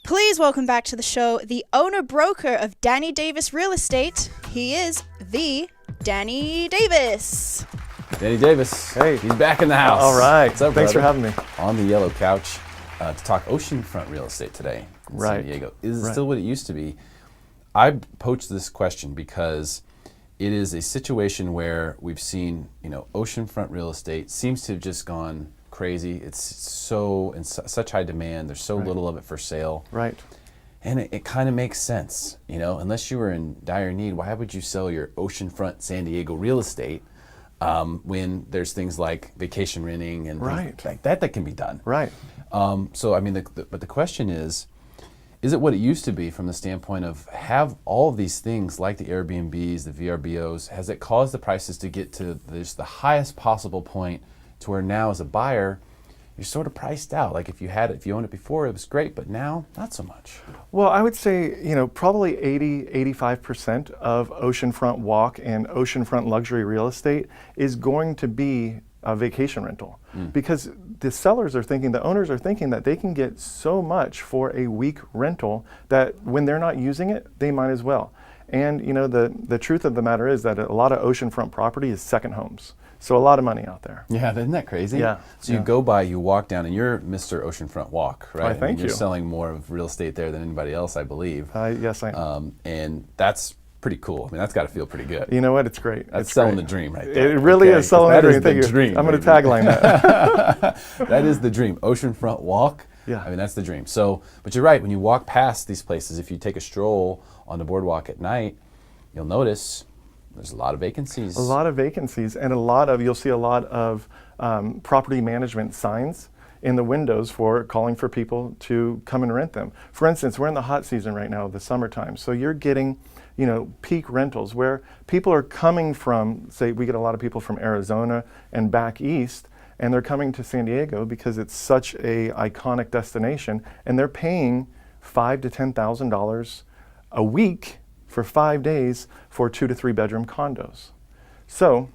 Please welcome back to the show the owner-broker of Danny Davis Real Estate. He is the Danny Davis. Danny Davis. Hey. He's back in the house. All right. What's up, Thanks for brother? having me. On the yellow couch to talk oceanfront real estate today in Right. San Diego. Is it Right. still what it used to be? I poached this question because it is a situation where we've seen, oceanfront real estate seems to have just gone crazy. It's so in such high demand. There's so little of it for sale. Right. And it kind of makes sense, unless you were in dire need, why would you sell your oceanfront San Diego real estate when there's things like vacation renting and things like that can be done? Right. So, I mean, but the question is it what it used to be from the standpoint of have all of these things like the Airbnbs, the VRBOs, has it caused the prices to get to the highest possible point to where now as a buyer, you're sort of priced out? Like if you owned it before, it was great, but now not so much. Well, I would say, probably 85% of oceanfront walk and oceanfront luxury real estate is going to be a vacation rental because the sellers are thinking, the owners are thinking that they can get so much for a week rental that when they're not using it, they might as well. And, the truth of the matter is that a lot of oceanfront property is second homes. So a lot of money out there. Yeah, isn't that crazy? Yeah. So you walk down, and you're Mr. Oceanfront Walk, right? Why, thank you. You're selling more of real estate there than anybody else, I believe. Yes, I am. And that's pretty cool. I mean, that's got to feel pretty good. You know what? It's great. That's it's selling great. the dream right there. It really is selling the dream. That is the Thank you. dream. I'm going to baby. tagline that. That is the dream. Oceanfront Walk. Yeah. I mean, that's the dream. So, but you're right. When you walk past these places, if you take a stroll on the boardwalk at night, you'll notice there's a lot of vacancies. A lot of vacancies, and you'll see a lot of property management signs in the windows for calling for people to come and rent them. For instance, we're in the hot season right now, the summertime, so you're getting, peak rentals where people are coming from, say, we get a lot of people from Arizona and back east, and they're coming to San Diego because it's such a iconic destination, and they're paying $5,000 to $10,000 a week for 5 days for 2 to 3 bedroom condos. So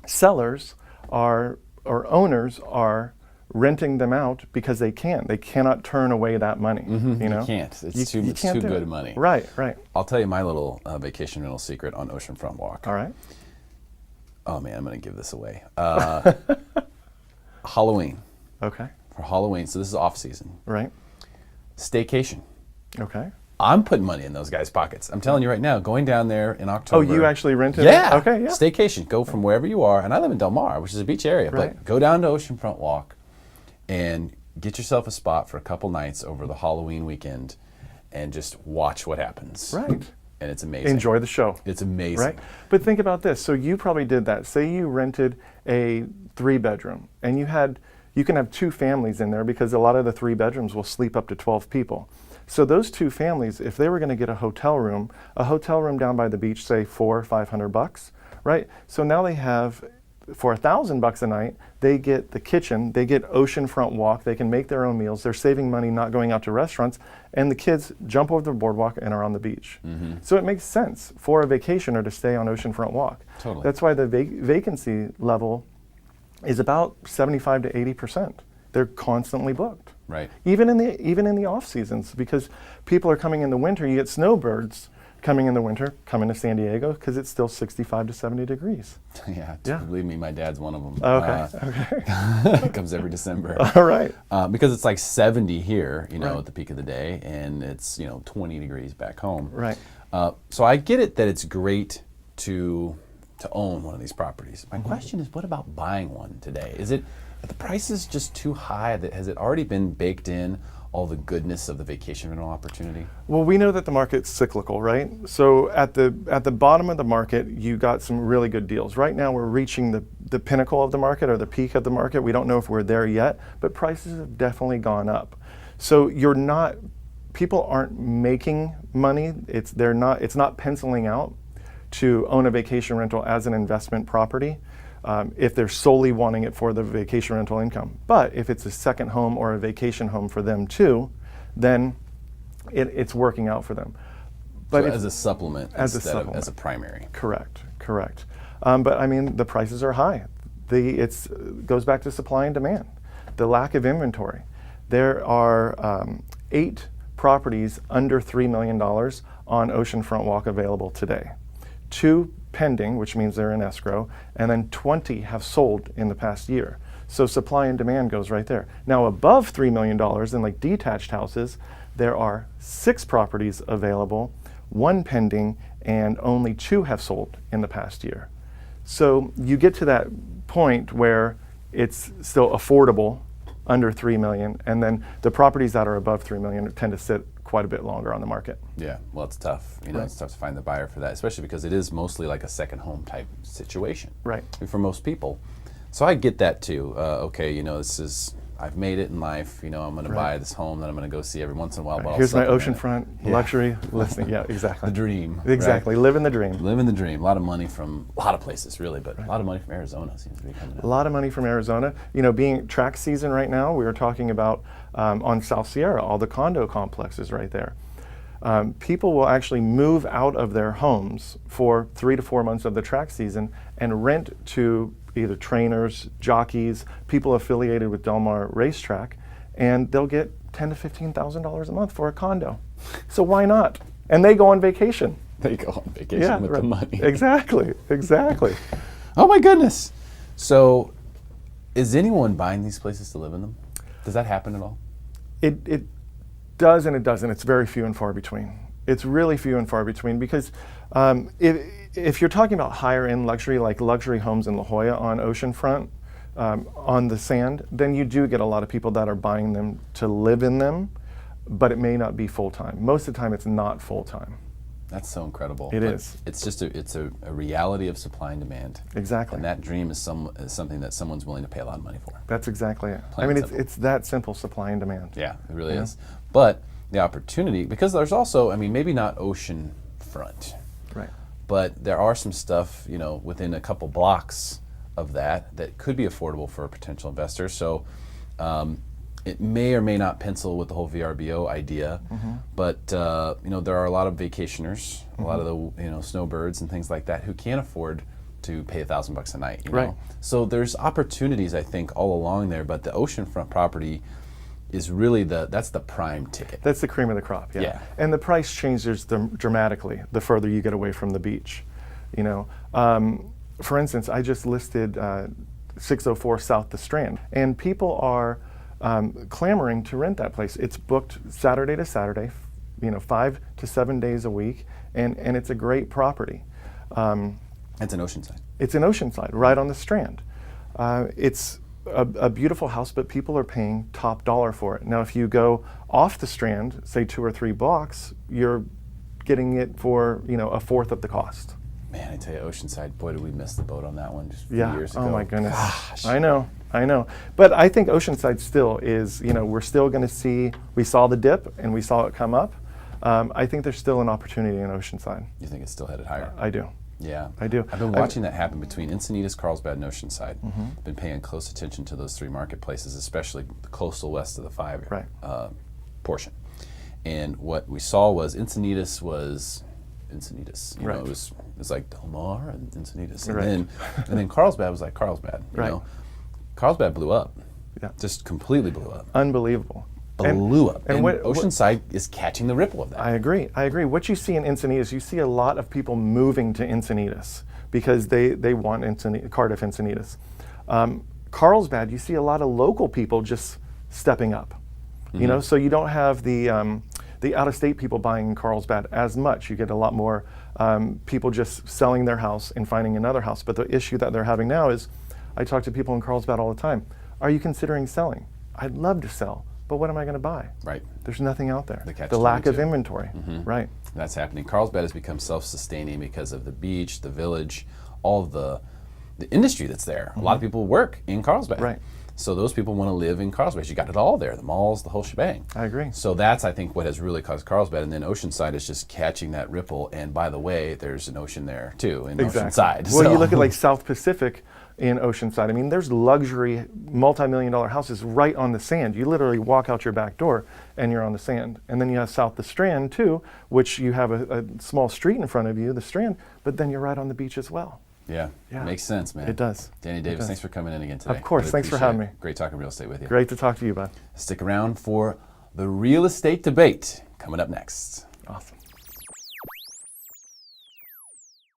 sellers or owners are renting them out because they can. They cannot turn away that money. You can't. It's too good money. Right. I'll tell you my little vacation rental secret on Oceanfront Walk. All right. Oh man, I'm going to give this away. Halloween. Okay. For Halloween, so this is off season. Right. Staycation. Okay. I'm putting money in those guys' pockets. I'm telling you right now, going down there in Oh, October. you actually rented? Yeah. Okay, yeah. Staycation. Go from wherever you are, and I live in Del Mar, which is a beach area, Right. but go down to Oceanfront Walk and get yourself a spot for a couple nights over the Halloween weekend and just watch what happens. Right. And it's amazing. Enjoy the show. It's amazing. Right. But think about this. So you probably did that. Say you rented a 3-bedroom and you can have 2 families in there because a lot of the 3 bedrooms will sleep up to 12 people. So those 2 families, if they were going to get a hotel room down by the beach, say $400 or $500, right? So now they have, for $1,000 a night, they get the kitchen, they get oceanfront walk, they can make their own meals, they're saving money not going out to restaurants, and the kids jump over the boardwalk and are on the beach. So it makes sense for a vacationer to stay on oceanfront walk. Totally. That's why the vacancy level is about 75 to 80%. They're constantly booked. Right. Even in the off seasons, because people are coming in the winter. You get snowbirds coming in the winter, coming to San Diego because it's still 65 to 70 degrees. Yeah, Yeah. believe me, my dad's one of them. Okay. It comes every December. All right. Because it's like 70 here, Right. at the peak of the day, and it's 20 degrees back home. Right. So I get it that it's great to own one of these properties. My question is, what about buying one today? Are the prices just too high? Has it already been baked in, all the goodness of the vacation rental opportunity? Well, we know that the market's cyclical, right? So at the bottom of the market, you got some really good deals. Right now, we're reaching the pinnacle of the market or the peak of the market. We don't know if we're there yet, but prices have definitely gone up. So people aren't making money. It's not penciling out to own a vacation rental as an investment property. If they're solely wanting it for the vacation rental income. But if it's a second home or a vacation home for them too, then it's working out for them. But So as a supplement instead of as a primary. Correct. But I mean, the prices are high. It goes back to supply and demand. The lack of inventory. There are 8 properties under $3 million on Oceanfront Walk available today. 2 pending, which means they're in escrow, and then 20 have sold in the past year. So supply and demand goes right there. Now above $3 million in like detached houses, there are 6 properties available, 1 pending, and only 2 have sold in the past year. So you get to that point where it's still affordable under 3 million, and then the properties that are above 3 million tend to sit quite a bit longer on the market. Yeah, well, it's tough. You know, Right. it's tough to find the buyer for that, especially because it is mostly like a second home type situation. Right. For most people. So I get that too. Okay, you know, I've made it in life. You know, I'm going to buy this home that I'm going to go see every once in a while. But I'll Here's my supplement it. oceanfront Yeah. luxury listing. Yeah, exactly. The dream. Exactly, Right? living the dream. Living the dream. A lot of money from a lot of places, really, but a lot of money from Arizona seems to be coming A out. lot of money from Arizona. You know, being track season right now, we were talking about on South Sierra, all the condo complexes right there. People will actually move out of their homes for 3 to 4 months of the track season and rent to either trainers, jockeys, people affiliated with Del Mar Racetrack, and they'll get $10,000 to $15,000 a month for a condo. So why not? And they go on vacation. They go on vacation with the money. Exactly, exactly. Oh my goodness. So is anyone buying these places to live in them? Does that happen at all? It does and it doesn't. It's very few and far between. It's really few and far between because if you're talking about higher end luxury, like luxury homes in La Jolla on oceanfront, on the sand, then you do get a lot of people that are buying them to live in them, but it may not be full time. Most of the time it's not full time. That's so incredible. It But is. It's just a reality of supply and demand. Exactly. And that dream is something that someone's willing to pay a lot of money for. That's exactly it. Plain I mean, and it's, simple. it's that simple, supply and demand. Yeah, it really Yeah. is. But the opportunity, because there's also, I mean, maybe not ocean front, Right. but there are some stuff, you know, within a couple blocks of that could be affordable for a potential investor. So it may or may not pencil with the whole VRBO idea, but you know, there are a lot of vacationers, a lot of the snowbirds and things like that who can't afford to pay $1,000 a night. You Right. know? So there's opportunities, I think, all along there. But the oceanfront property is really that's the prime ticket. That's the cream of the crop, yeah. Yeah. And the price changes dramatically the further you get away from the beach. You know, for instance, I just listed 604 South the Strand, and people are clamoring to rent that place. It's booked Saturday to Saturday, 5 to 7 days a week, and it's a great property. It's an Oceanside. It's in Oceanside, right on the Strand. It's a beautiful house, but people are paying top dollar for it. Now, if you go off the Strand, say 2 or 3 blocks, you're getting it for a fourth of the cost. Man, I tell you, Oceanside, boy, did we miss the boat on that one just a few Yeah. years ago. Oh my goodness. Gosh. I know. But I think Oceanside still is. We're still going to see. We saw the dip and we saw it come up. I think there's still an opportunity in Oceanside. You think it's still headed higher? I do. Yeah, I do. I've been watching that happen between Encinitas, Carlsbad, and Oceanside. Mm-hmm. Been paying close attention to those 3 marketplaces, especially the coastal west of the 5 Right. portion. And what we saw was Encinitas was Encinitas. You Right. know, it was like Del Mar and Encinitas, Right. and then Carlsbad was like Carlsbad. You Right. know, Carlsbad blew up. Yeah. Just completely blew up. Unbelievable. Blew up. And what- Oceanside is catching the ripple of that. I agree. What you see in Encinitas, you see a lot of people moving to Encinitas because they want Cardiff Encinitas. Carlsbad, you see a lot of local people just stepping up. So you don't have the out-of-state people buying in Carlsbad as much. You get a lot more people just selling their house and finding another house. But the issue that they're having now is, I talk to people in Carlsbad all the time. Are you considering selling? I'd love to sell, but what am I going to buy? Right. There's nothing out there. The catch The lack of 22. inventory. Right. That's happening. Carlsbad has become self-sustaining because of the beach, the village, all of the industry that's there. A lot of people work in Carlsbad. Right. So those people want to live in Carlsbad. You got it all there, the malls, the whole shebang. I agree. So that's, I think, what has really caused Carlsbad. And then Oceanside is just catching that ripple. And by the way, there's an ocean there too, in Oceanside. Well, So- you look at like South Pacific in Oceanside. I mean, there's luxury, multi-million-dollar houses right on the sand. You literally walk out your back door and you're on the sand. And then you have South the Strand too, which you have a small street in front of you, the Strand, but then you're right on the beach as well. Yeah, Yeah. makes sense, man. It does. Danny It Davis, does. thanks for coming in again today. Of course, Really thanks for appreciate having it. me. Great talking real estate with you. Great to talk to you, bud. Stick around for the real estate debate. coming up next. Awesome.